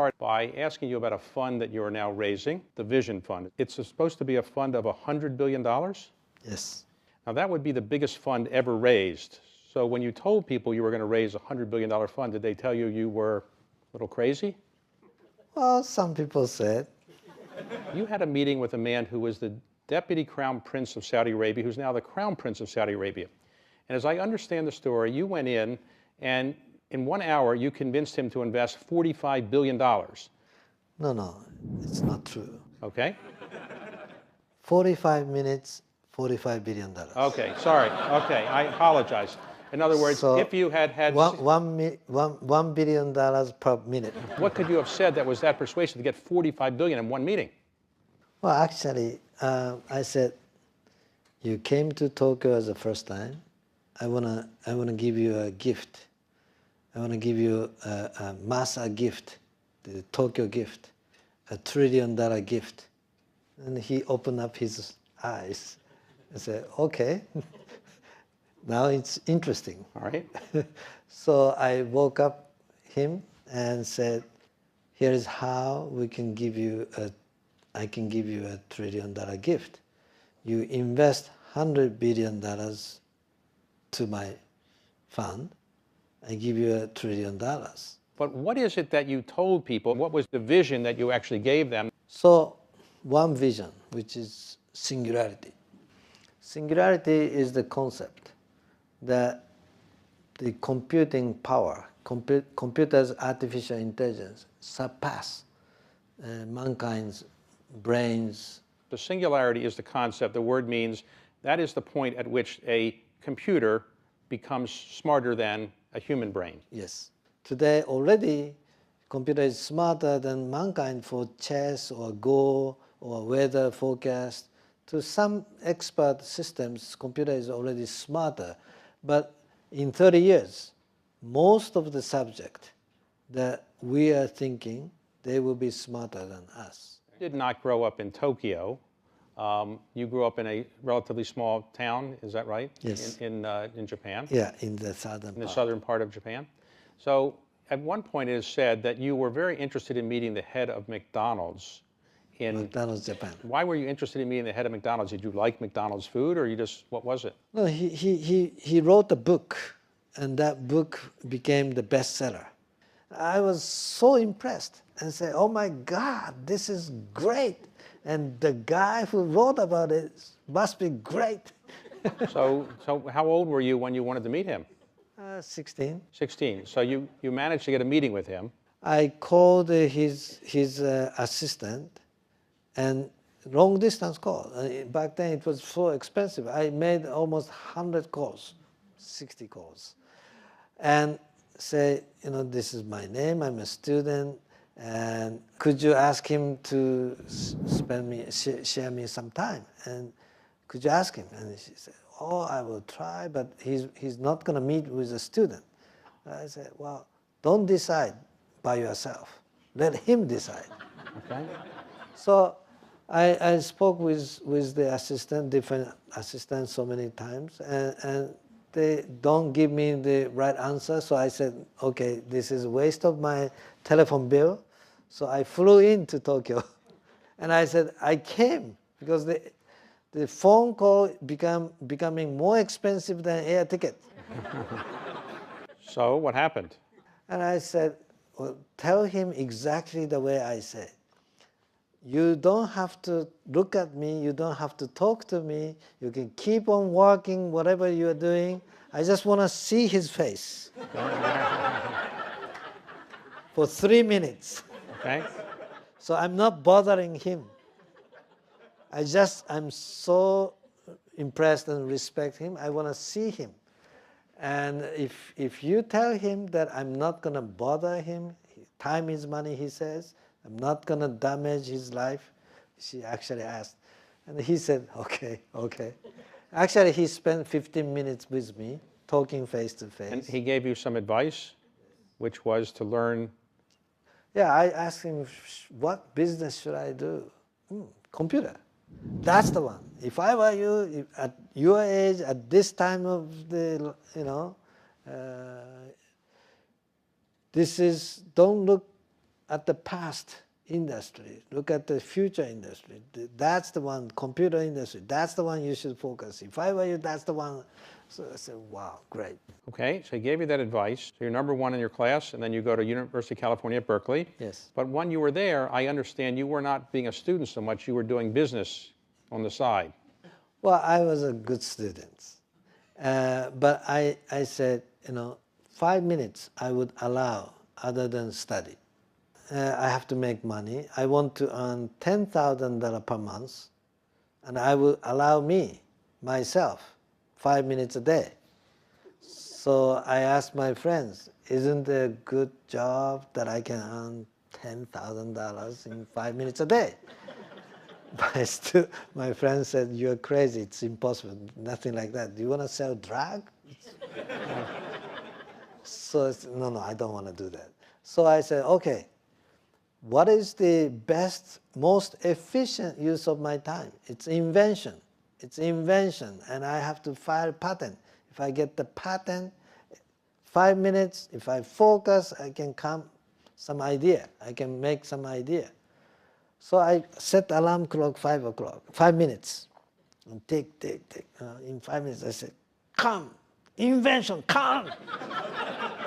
start by asking you about a fund that you are now raising, the Vision Fund. It's supposed to be a fund of $100 billion? Yes. Now, that would be the biggest fund ever raised. So when you told people you were going to raise a $100 billion fund, did they tell you you were a little crazy? Well, some people said. You had a meeting with a man who was the Deputy Crown Prince of Saudi Arabia, who's now the Crown Prince of Saudi Arabia. And as I understand the story, you went in and in 1 hour you convinced him to invest $45 billion. No, it's not true. Okay? 45 minutes, $45 billion. Okay, sorry. Okay, I apologize. In other words, So if you had had... $1 billion per minute. What could you have said that was that persuasive to get $45 billion in one meeting? Well, actually, I said, you came to Tokyo as the first time. I wanna give you a gift. I wanna give you a Masa gift, the Tokyo gift, a $1 trillion gift. And he opened up his eyes and said, okay, now it's interesting. All right. So I woke up him and said, here is how we can give you I can give you a $1 trillion gift. You invest $100 billion to my fund, I give you $1 trillion. But what is it that you told people? What was the vision that you actually gave them? So one vision, which is singularity. Singularity is the concept that the computing power, computers' artificial intelligence surpass mankind's brains. The singularity is the concept. The word means that is the point at which a computer becomes smarter than a human brain. Yes. Today already, computer is smarter than mankind for chess or Go or weather forecast. To some expert systems, computer is already smarter. But in 30 years, most of the subject that we are thinking, they will be smarter than us. You did not grow up in Tokyo. You grew up in a relatively small town, is that right? Yes. In Japan? Yeah, in the southern part. In the southern part of Japan. So at one point it is said that you were very interested in meeting the head of McDonald's in McDonald's Japan. Why were you interested in meeting the head of McDonald's? Did you like McDonald's food, or you just, what was it? No, he wrote a book, and that book became the bestseller. I was so impressed and said, oh my God, this is great. And the guy who wrote about it must be great. So how old were you when you wanted to meet him? 16. 16. So you managed to get a meeting with him. I called his assistant, and long distance call. Back then it was so expensive. I made almost 100 calls, 60 calls. And say, this is my name, I'm a student, and could you ask him to share me some time? And could you ask him? And she said, oh, I will try, but he's not going to meet with a student. I said, well, don't decide by yourself. Let him decide. Okay. So I spoke with the assistant, different assistants so many times, and they don't give me the right answer. So I said, okay, this is a waste of my telephone bill. So I flew into Tokyo. And I said, I came because the phone call becoming more expensive than air ticket. So what happened? And I said, well, tell him exactly the way I say. You don't have to look at me. You don't have to talk to me. You can keep on working, whatever you are doing. I just want to see his face for 3 minutes. Okay. So I'm not bothering him. I'm so impressed and respect him. I want to see him. And if you tell him that I'm not going to bother him, time is money, he says, I'm not going to damage his life. She actually asked. And he said, okay. Actually, he spent 15 minutes with me, talking face to face. And he gave you some advice, which was to learn. Yeah, I asked him, what business should I do? Computer. That's the one. If I were you, at your age, at this time of the, don't look at the past industry, look at the future industry. That's the one, computer industry, that's the one you should focus. If I were you, that's the one. So I said, wow, great. Okay, so he gave you that advice. So you're number one in your class, and then you go to University of California at Berkeley. Yes. But when you were there, I understand you were not being a student so much, you were doing business on the side. Well, I was a good student. But I said, 5 minutes I would allow other than study. I have to make money. I want to earn $10,000 per month, and I will allow myself, 5 minutes a day. So I asked my friends, isn't it a good job that I can earn $10,000 in 5 minutes a day? But my friend said, you're crazy, it's impossible, nothing like that. Do you want to sell drug? So I said, no, I don't want to do that. So I said, okay, what is the best, most efficient use of my time? It's invention. It's invention, and I have to file a patent. If I get the patent, 5 minutes, if I focus, I can come some idea. I can make some idea. So I set alarm clock 5 o'clock, 5 minutes. And tick. In 5 minutes, I said, come, invention, come,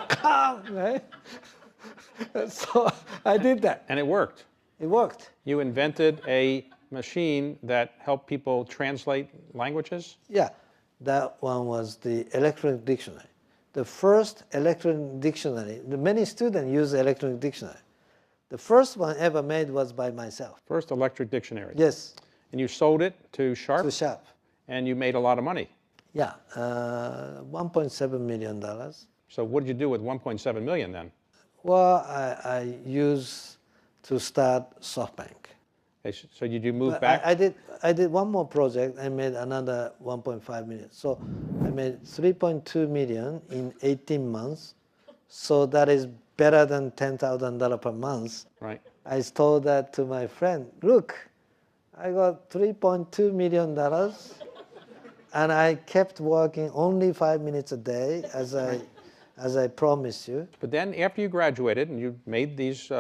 come, right? So I did that. And it worked. It worked. You invented a machine that helped people translate languages? Yeah, that one was the electronic dictionary. The first electronic dictionary, many students use electronic dictionary. The first one ever made was by myself. First electric dictionary. Yes. And you sold it to Sharp? To Sharp. And you made a lot of money. Yeah, $1.7 million. So what did you do with 1.7 million then? Well, I used to start SoftBank. Okay, so did you move back? I did one more project. I made another 1.5 million. So I made 3.2 million in 18 months. So that is better than $10,000 per month. Right. I told that to my friend. Look, I got $3.2 million, and I kept working only 5 minutes a day, as I promised you. But then after you graduated and you made these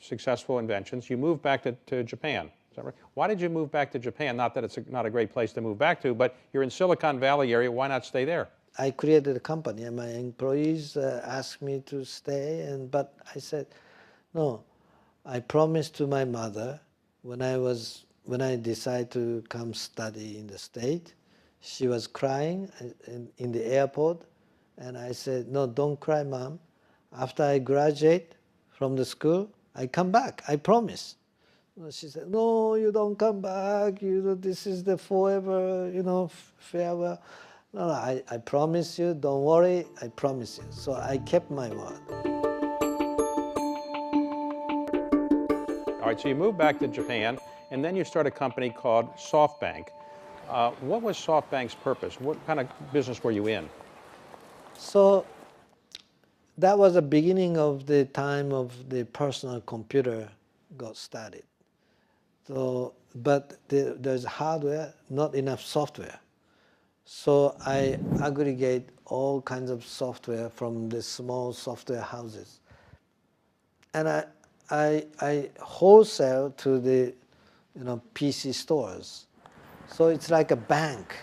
successful inventions, you moved back to Japan. Is that right? Why did you move back to Japan? Not that it's not a great place to move back to, but you're in Silicon Valley area. Why not stay there? I created a company, and my employees asked me to stay, but I said, no. I promised to my mother when I decided to come study in the States. She was crying in the airport, and I said, no, don't cry, Mom. After I graduate from the school, I come back. I promise. She said, no, you don't come back. This is the forever, farewell. No, I promise you, don't worry, I promise you. So I kept my word. All right, so you moved back to Japan, and then you start a company called SoftBank. What was SoftBank's purpose? What kind of business were you in? So that was the beginning of the time of the personal computer got started. So, but there's hardware, not enough software. So I aggregate all kinds of software from the small software houses. And I wholesale to the PC stores. So it's like a bank,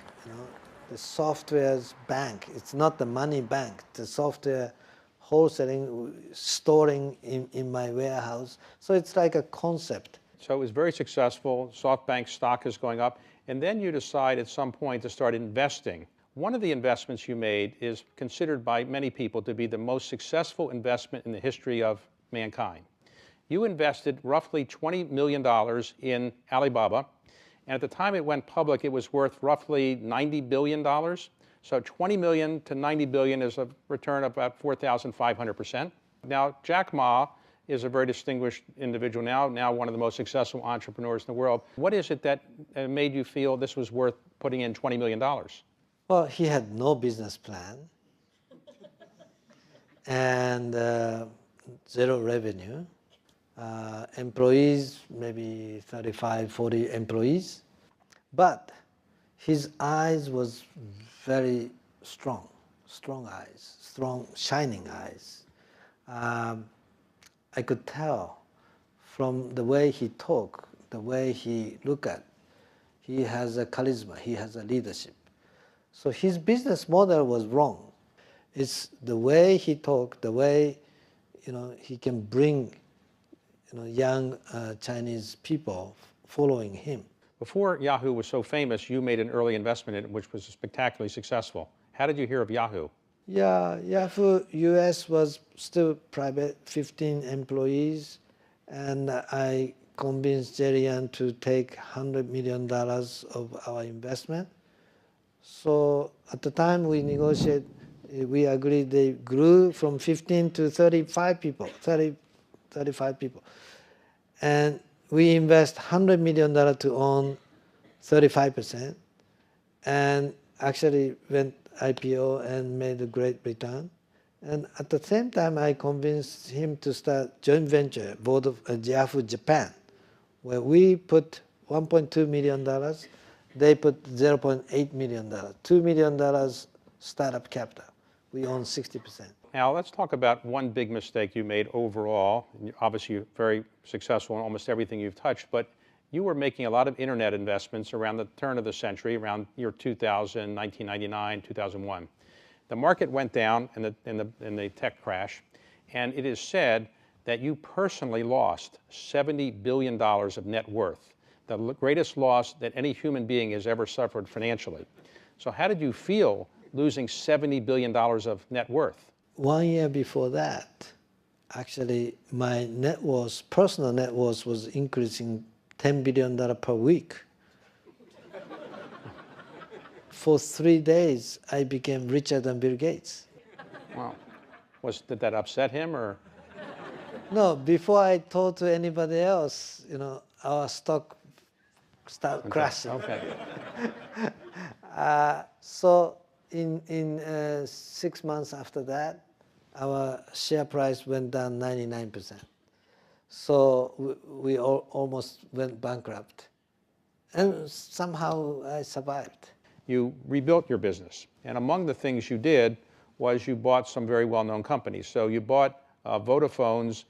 the software's bank. It's not the money bank. The software wholesaling, storing in my warehouse. So it's like a concept. So it was very successful. SoftBank stock is going up. And then you decide at some point to start investing. One of the investments you made is considered by many people to be the most successful investment in the history of mankind. You invested roughly $20 million in Alibaba. And at the time it went public, it was worth roughly $90 billion. So 20 million to 90 billion is a return of about 4,500%. Now, Jack Ma is a very distinguished individual now one of the most successful entrepreneurs in the world. What is it that made you feel this was worth putting in $20 million? Well, he had no business plan and zero revenue. Employees, maybe 35, 40 employees. But his eyes was very strong eyes, strong, shining eyes. I could tell from the way he talk, the way he look at. He has a charisma, he has a leadership. So his business model was wrong. It's the way he talk, the way he can bring young Chinese people following him. Before Yahoo was so famous, you made an early investment in it, which was spectacularly successful. How did you hear of Yahoo? Yeah, Yahoo US was still private, 15 employees, and I convinced Jerry Yang to take $100 million of our investment. So at the time we negotiated, we agreed they grew from 15 to 35 people, 35 people. And we invest $100 million to own 35%, and actually went IPO and made a great return. And at the same time, I convinced him to start joint venture, board of Yahoo Japan, where we put $1.2 million, they put $0.8 million, $2 million startup capital. We own 60%. Now, let's talk about one big mistake you made overall. Obviously, you're very successful in almost everything you've touched, but you were making a lot of internet investments around the turn of the century, around year 2000, 1999, 2001. The market went down in the tech crash, and it is said that you personally lost $70 billion of net worth, the greatest loss that any human being has ever suffered financially. So how did you feel losing $70 billion of net worth? 1 year before that, actually, my net worth, personal net worth, was increasing $10 billion per week. For 3 days, I became richer than Bill Gates. Wow. Did that upset him, or? No, before I told to anybody else, our stock started crashing. Okay. So in 6 months after that, our share price went down 99%. So we almost went bankrupt. And somehow I survived. You rebuilt your business. And among the things you did was you bought some very well-known companies. So you bought Vodafone's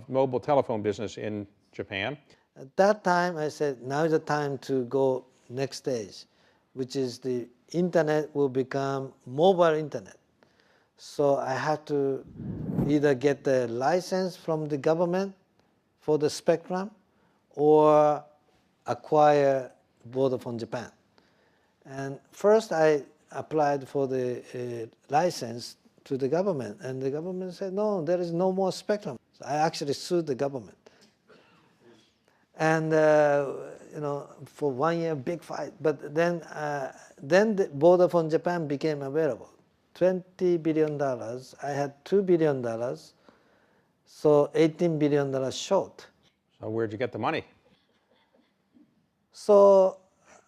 mobile telephone business in Japan. At that time, I said, now is the time to go next stage, which is the internet will become mobile internet. So I had to either get the license from the government for the spectrum or acquire Vodafone Japan. And first I applied for the license to the government, and the government said, no, there is no more spectrum. So I actually sued the government. And for 1 year, big fight. But then the Vodafone Japan became available. $20 billion. I had $2 billion, so $18 billion short. So where'd you get the money? So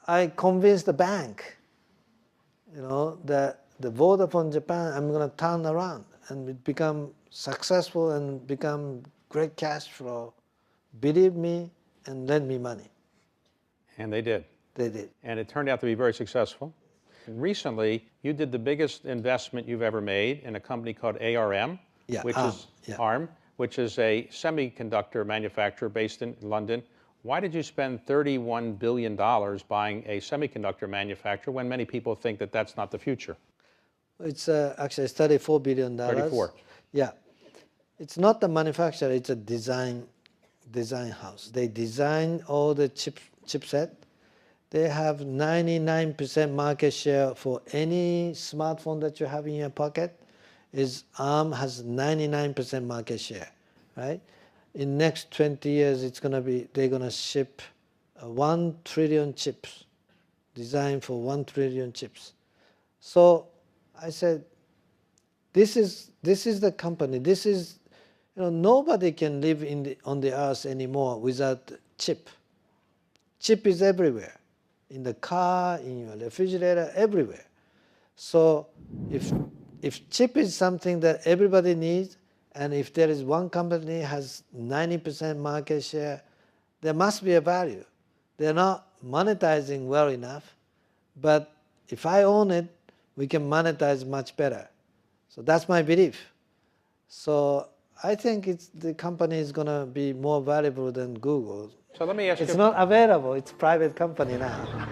I convinced the bank, that the Vodafone Japan, I'm going to turn around and become successful and become great cash flow. Believe me and lend me money. And they did. They did. And it turned out to be very successful. And recently, you did the biggest investment you've ever made in a company called ARM, which is ARM, which is a semiconductor manufacturer based in London. Why did you spend $31 billion buying a semiconductor manufacturer when many people think that that's not the future? It's actually $34 billion. 34. Yeah. It's not the manufacturer, it's a design house. They design all the chipset. They have 99% market share for any smartphone that you have in your pocket. ARM has 99% market share, right? In next 20 years, they're gonna ship 1 trillion chips, designed for 1 trillion chips. So I said, this is the company. This is, nobody can live on the earth anymore without chip. Chip is everywhere, in the car, in your refrigerator, everywhere. So if chip is something that everybody needs, and if there is one company has 90% market share, there must be a value. They're not monetizing well enough, but if I own it, we can monetize much better. So that's my belief. So I think the company is going to be more valuable than Google. So let me ask It's you. not available. It's a private company now.